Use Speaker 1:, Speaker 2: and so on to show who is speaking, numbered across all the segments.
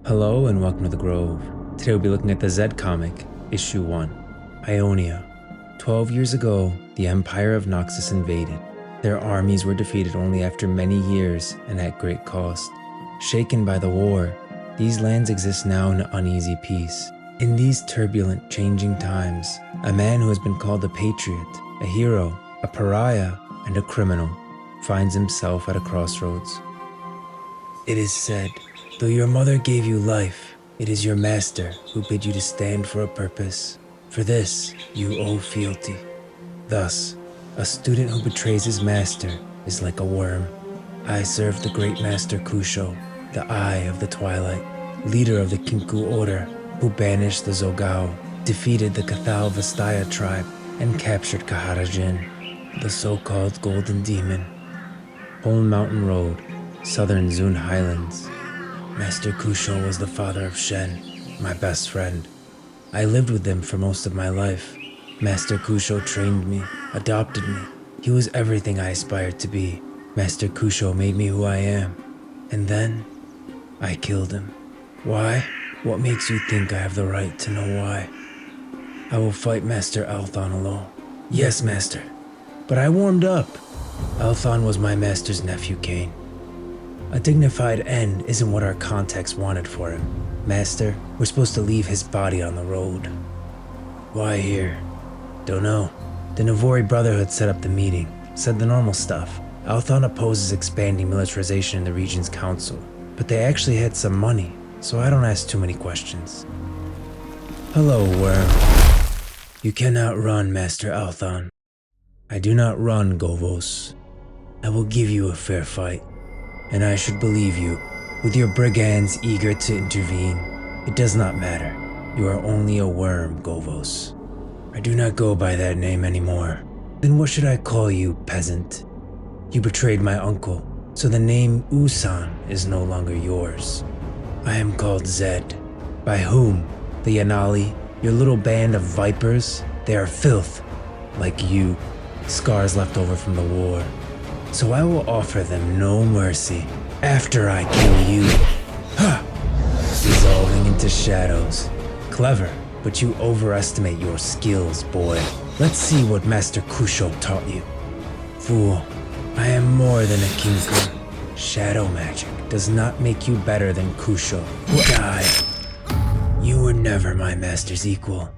Speaker 1: Hello and welcome to the Grove. Today we'll be looking at the Zed comic, Issue 1, Ionia. 12 years ago, the Empire of Noxus invaded. Their armies were defeated only after many years and at great cost. Shaken by the war, these lands exist now in uneasy peace. In these turbulent, changing times, a man who has been called a patriot, a hero, a pariah, and a criminal finds himself at a crossroads. It is said, though your mother gave you life, it is your master who bid you to stand for a purpose. For this, you owe fealty. Thus, a student who betrays his master is like a worm. I serve the great master Kusho, the Eye of the Twilight, leader of the Kinku Order, who banished the Zogao, defeated the Cathal Vastaya tribe, and captured Kaharajin, the so-called Golden Demon. Hole Mountain Road, Southern Zun Highlands. Master Kusho was the father of Shen, my best friend. I lived with him for most of my life. Master Kusho trained me, adopted me. He was everything I aspired to be. Master Kusho made me who I am. And then, I killed him. Why? What makes you think I have the right to know why? I will fight Master Althon alone. Yes, Master. But I warmed up. Althon was my master's nephew, Cain. A dignified end isn't what our contacts wanted for him. Master, we're supposed to leave his body on the road. Why here? Don't know. The Navori Brotherhood set up the meeting, said the normal stuff. Althon opposes expanding militarization in the region's council, but they actually had some money, so I don't ask too many questions. Hello, worm. You cannot run, Master Althon. I do not run, Govos. I will give you a fair fight. And I should believe you, with your brigands eager to intervene. It does not matter. You are only a worm, Govos. I do not go by that name anymore. Then what should I call you, peasant? You betrayed my uncle, so the name Usan is no longer yours. I am called Zed. By whom? The Yanali, your little band of vipers? They are filth, like you, scars left over from the war. So I will offer them no mercy after I kill you. Ha! Dissolving into shadows. Clever, but you overestimate your skills, boy. Let's see what Master Kusho taught you. Fool, I am more than a Kinku. Shadow magic does not make you better than Kusho. Die. You were never my master's equal.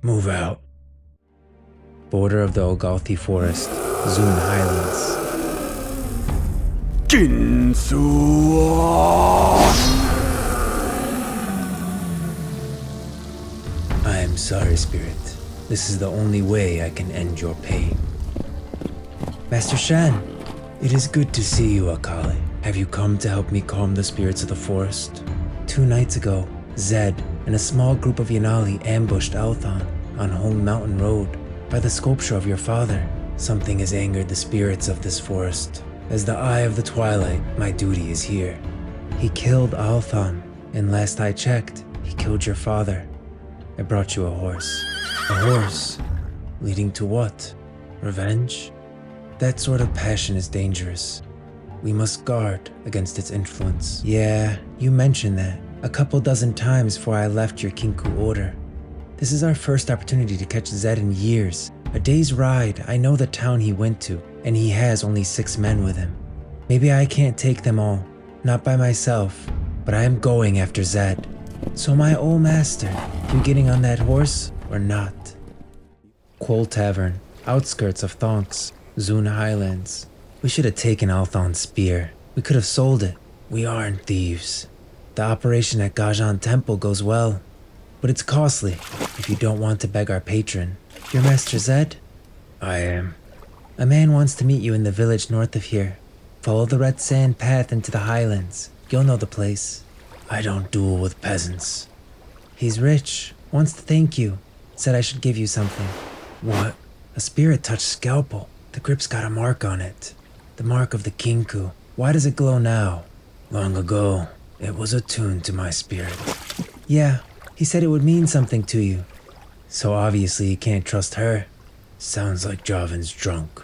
Speaker 1: Move out. Border of the Ogalthi Forest, Zun Highlands. I am sorry, Spirit. This is the only way I can end your pain. Master Shen, it is good to see you, Akali. Have you come to help me calm the spirits of the forest? 2 nights ago, Zed and a small group of Yanali ambushed Althon on Hole Mountain Road. By the sculpture of your father, something has angered the spirits of this forest. As the Eye of the Twilight, my duty is here. He killed Althon, and last I checked, he killed your father. I brought you a horse. A horse? Leading to what? Revenge? That sort of passion is dangerous. We must guard against its influence. Yeah, you mentioned that a couple dozen times before I left your Kinku Order. This is our first opportunity to catch Zed in years. A day's ride, I know the town he went to, and he has only 6 men with him. Maybe I can't take them all, not by myself, but I am going after Zed. So my old master, you getting on that horse or not? Quoll Tavern, outskirts of Thonks, Zun Highlands. We should have taken Althon's spear. We could have sold it. We aren't thieves. The operation at Gajan Temple goes well. But it's costly if you don't want to beg our patron. You're Master Zed? I am. A man wants to meet you in the village north of here. Follow the red sand path into the highlands. You'll know the place. I don't duel with peasants. He's rich, wants to thank you. Said I should give you something. What? A spirit-touched scalpel. The grip's got a mark on it. The mark of the Kinku. Why does it glow now? Long ago, it was attuned to my spirit. Yeah. He said it would mean something to you. So obviously you can't trust her. Sounds like Javan's drunk.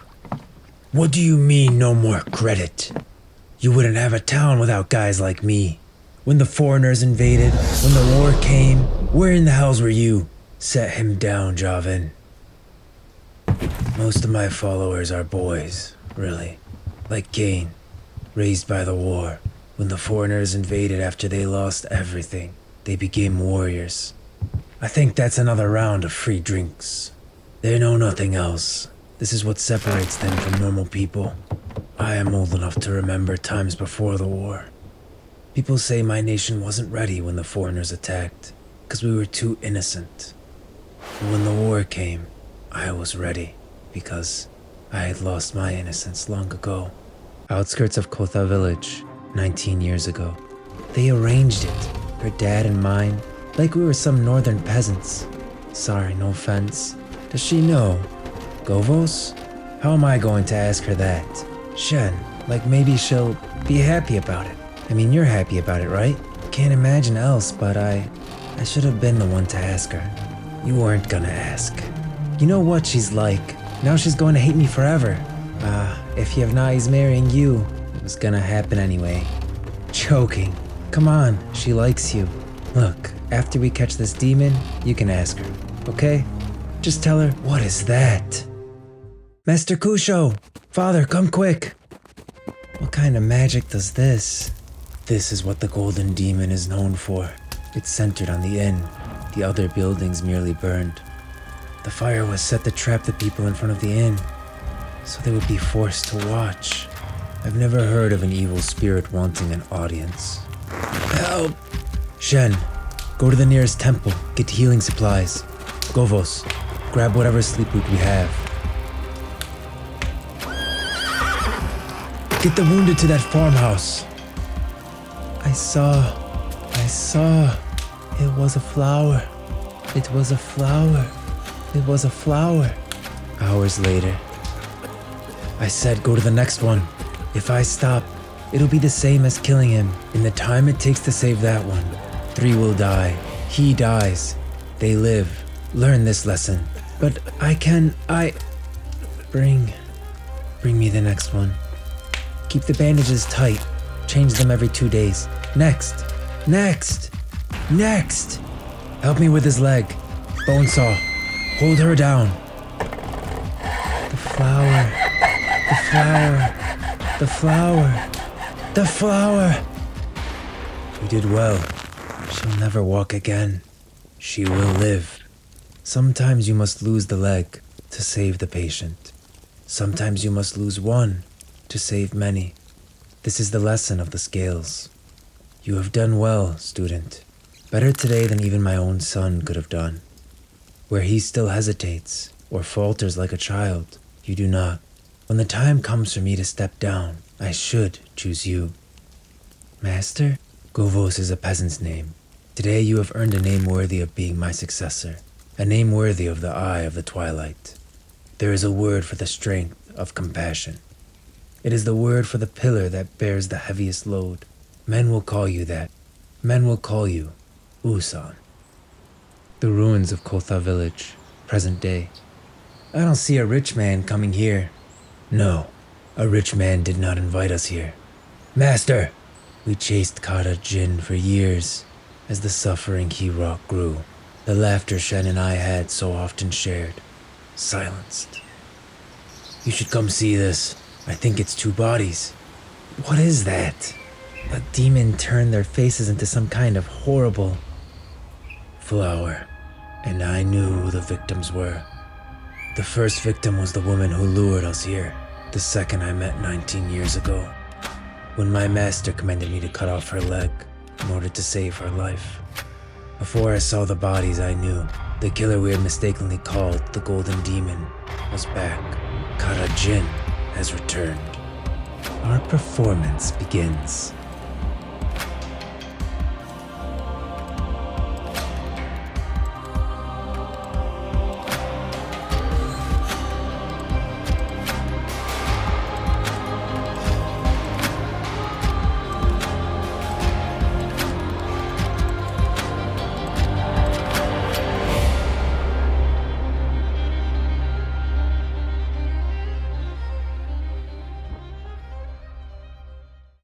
Speaker 1: What do you mean no more credit? You wouldn't have a town without guys like me. When the foreigners invaded, when the war came, where in the hells were you? Set him down, Javin. Most of my followers are boys, really. Like Cain, raised by the war. When the foreigners invaded after they lost everything, they became warriors. I think that's another round of free drinks. They know nothing else. This is what separates them from normal people. I am old enough to remember times before the war. People say my nation wasn't ready when the foreigners attacked, because we were too innocent. But when the war came, I was ready, because I had lost my innocence long ago. Outskirts of Kotha village, 19 years ago. They arranged it, her dad and mine, like we were some northern peasants. Sorry, no offense. Does she know? Govos? How am I going to ask her that? Shen, like maybe she'll be happy about it. I mean, you're happy about it, right? Can't imagine else, but I should have been the one to ask her. You weren't gonna ask. You know what she's like. Now she's going to hate me forever. If Yevnai's marrying you, it was gonna happen anyway. Joking. Come on, she likes you. Look, after we catch this demon, you can ask her, okay? Just tell her, what is that? Master Kusho! Father, come quick! What kind of magic does this? This is what the Golden Demon is known for. It's centered on the inn. The other buildings merely burned. The fire was set to trap the people in front of the inn, so they would be forced to watch. I've never heard of an evil spirit wanting an audience. Help! Shen, go to the nearest temple, get healing supplies. Govos, grab whatever sleep root we have. Get the wounded to that farmhouse. I saw. It was a flower. It was a flower. It was a flower. Hours later. I said go to the next one. If I stop, it'll be the same as killing him. In the time it takes to save that one, 3 will die. He dies. They live. Learn this lesson. But Bring me the next one. Keep the bandages tight. Change them every 2 days. Next. Help me with his leg. Bonesaw. Hold her down. The flower. You did well. She'll never walk again. She will live. Sometimes you must lose the leg to save the patient. Sometimes you must lose one to save many. This is the lesson of the scales. You have done well, student. Better today than even my own son could have done. Where he still hesitates or falters like a child, you do not. When the time comes for me to step down, I should choose you. Master? Govos is a peasant's name. Today you have earned a name worthy of being my successor, a name worthy of the eye of the twilight. There is a word for the strength of compassion. It is the word for the pillar that bears the heaviest load. Men will call you that. Men will call you Usan. The ruins of Kotha village, present day. I don't see a rich man coming here. No, a rich man did not invite us here. Master! We chased Kata Jin for years. As the suffering he wrought grew, the laughter Shen and I had so often shared, silenced. You should come see this. I think it's 2 bodies. What is that? A demon turned their faces into some kind of horrible flower, and I knew who the victims were. The first victim was the woman who lured us here. The second I met 19 years ago, when my master commanded me to cut off her leg in order to save her life. Before I saw the bodies, I knew the killer we had mistakenly called the Golden Demon was back. Kara Jin has returned. Our performance begins.